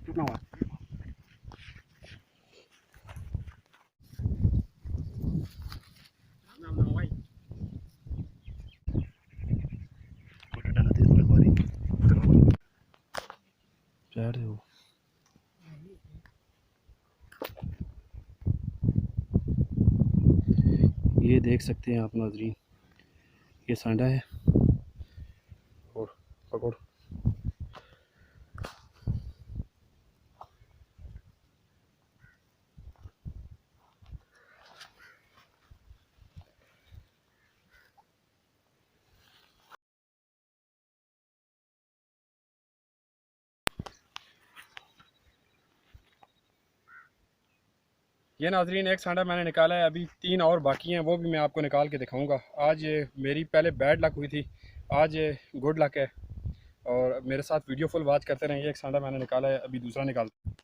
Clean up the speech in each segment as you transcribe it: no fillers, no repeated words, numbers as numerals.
कितना हुआ? ये देख सकते हैं आप नाज़रीन, ये सांडा है और पकड़। ये नाजरीन एक सांडा मैंने निकाला है, अभी 3 और बाकी हैं, वो भी मैं आपको निकाल के दिखाऊंगा। आज मेरी पहले बैड लक हुई थी, आज गुड लक है। और मेरे साथ वीडियो फुल वॉच करते रहें। ये एक सांडा मैंने निकाला है, अभी दूसरा निकालता हूं।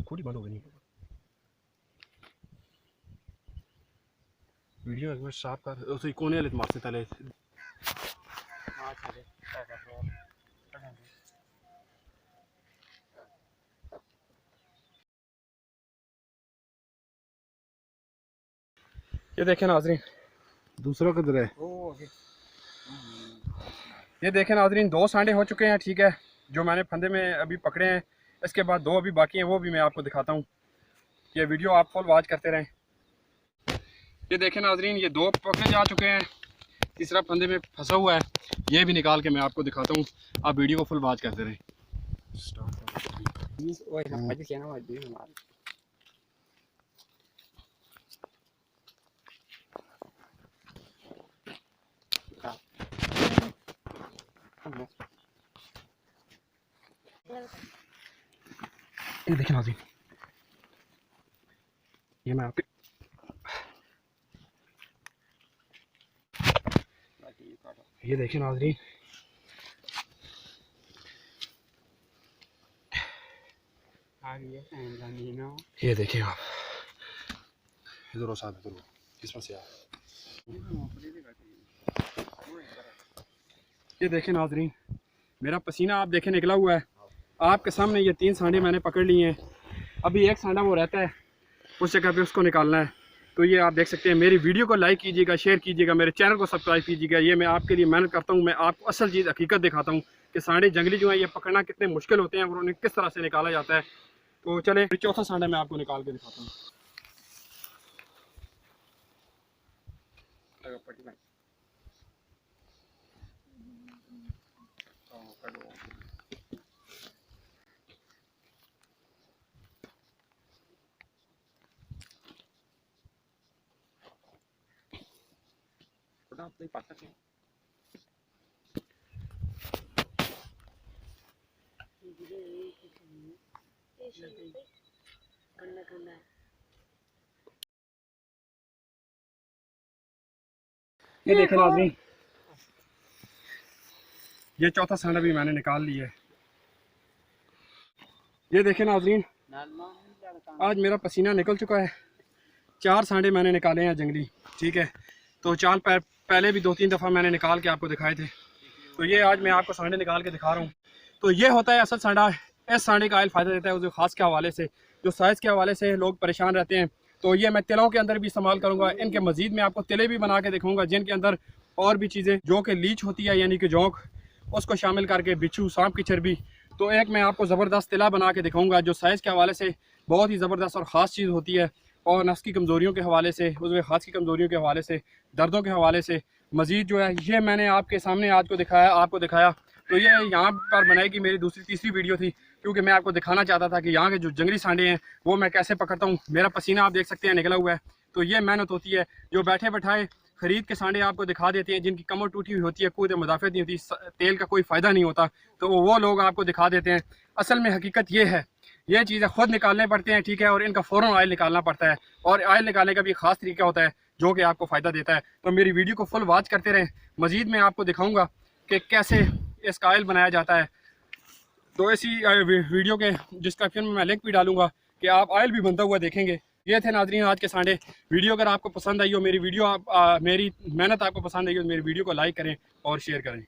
खुद ही बंद हो गई वीडियो। एक बार साफ कर उसे कोने वाले मार से तले। ये देखें नाजरीन, दूसरा किधर है? ये देखें नाजरीन, 2 सांडे हो चुके हैं, ठीक है, जो मैंने फंदे में अभी पकड़े हैं। इसके बाद 2 अभी बाकी हैं, वो भी मैं आपको दिखाता हूँ। ये वीडियो आप फुल वॉच करते रहें। ये देखें नाजरीन, ये 2 पकड़े जा चुके हैं, तीसरा फंदे में फंसा हुआ है, ये भी निकाल के मैं आपको दिखाता हूँ। आप वीडियो को फुल वॉच करते रहें। ये देखें नाज़रीन, ये मैं आपके ये देखें नाज़रीन, ये देखें आप, इधर साथ इधर इसमें से ये देखें नाज़रीन, मेरा पसीना आप देखें निकला हुआ है आपके सामने। ये 3 सांडे मैंने पकड़ लिए हैं, अभी एक सांडा वो रहता है, उस जगह पे उसको निकालना है। तो ये आप देख सकते हैं। मेरी वीडियो को लाइक कीजिएगा, शेयर कीजिएगा, मेरे चैनल को सब्सक्राइब कीजिएगा। ये मैं आपके लिए मेहनत करता हूँ, मैं आपको असल चीज़ हकीकत दिखाता हूँ कि सांडे जंगली जो हैं ये पकड़ना कितने मुश्किल होते हैं और उन्हें किस तरह से निकाला जाता है। तो चले चौथा सांडा मैं आपको निकाल के दिखाता हूँ। ये देखें नाज़रीन, ये चौथा सांडा भी मैंने निकाल लिया है। ये देखें नाज़रीन, आज मेरा पसीना निकल चुका है। 4 सांडे मैंने निकाले हैं जंगली, ठीक है। तो 4 पहले भी 2-3 दफ़ा मैंने निकाल के आपको दिखाए थे। तो ये आज मैं आपको सांडे निकाल के दिखा रहा हूँ। तो ये होता है असल सांडा, इस सांडे का आयल फ़ायदा देता है उस खास के हवाले से। जो साइज़ के हवाले से लोग परेशान रहते हैं, तो ये मैं तिलों के अंदर भी इस्तेमाल करूँगा। इनके मज़ीद मैं आपको तिले भी बना के दिखाऊँगा जिनके अंदर और भी चीज़ें जो कि लीच होती है, यानी कि जोंक, उसको शामिल करके बिच्छू, सांप की चर्बी। तो एक मैं आपको ज़बरदस्त तिला बना के दिखाऊँगा जो साइज़ के हवाले से बहुत ही ज़बरदस्त और ख़ास चीज़ होती है, और नस की कमज़ोरियों के हवाले से, उसमें खास की कमज़ोरियों के हवाले से, दर्दों के हवाले से मज़ीद जो है ये मैंने आपके सामने आज को दिखाया, आपको दिखाया। तो ये यहाँ पर बनाएगी मेरी दूसरी तीसरी वीडियो थी, क्योंकि मैं आपको दिखाना चाहता था कि यहाँ के जो जंगली सांडे हैं वो मैं कैसे पकड़ता हूँ। मेरा पसीना आप देख सकते हैं निकला हुआ है। तो ये मेहनत होती है। जो बैठे बैठाए ख़रीद के सांडे आपको दिखा देते हैं जिनकी कमर टूटी हुई होती है, कूद मुदाफ़त नहीं होती, तेल का कोई फ़ायदा नहीं होता, तो वो लोग आपको दिखा देते हैं। असल में हकीकत ये है, ये चीज़ें खुद निकालने पड़ते हैं, ठीक है, और इनका फ़ौरन ऑयल निकालना पड़ता है, और ऑयल निकालने का भी ख़ास तरीका होता है जो कि आपको फ़ायदा देता है। तो मेरी वीडियो को फुल वॉच करते रहें। मज़ीद मैं आपको दिखाऊंगा कि कैसे इसका ऑयल बनाया जाता है। तो इसी वीडियो के डिस्क्रिप्शन में मैं लिंक भी डालूंगा कि आप ऑयल भी बनता हुआ देखेंगे। ये थे नाज़रीन आज के सांडे। वीडियो अगर आपको पसंद आई हो, मेरी मेहनत आपको पसंद आई हो, तो मेरी वीडियो को लाइक करें और शेयर करें।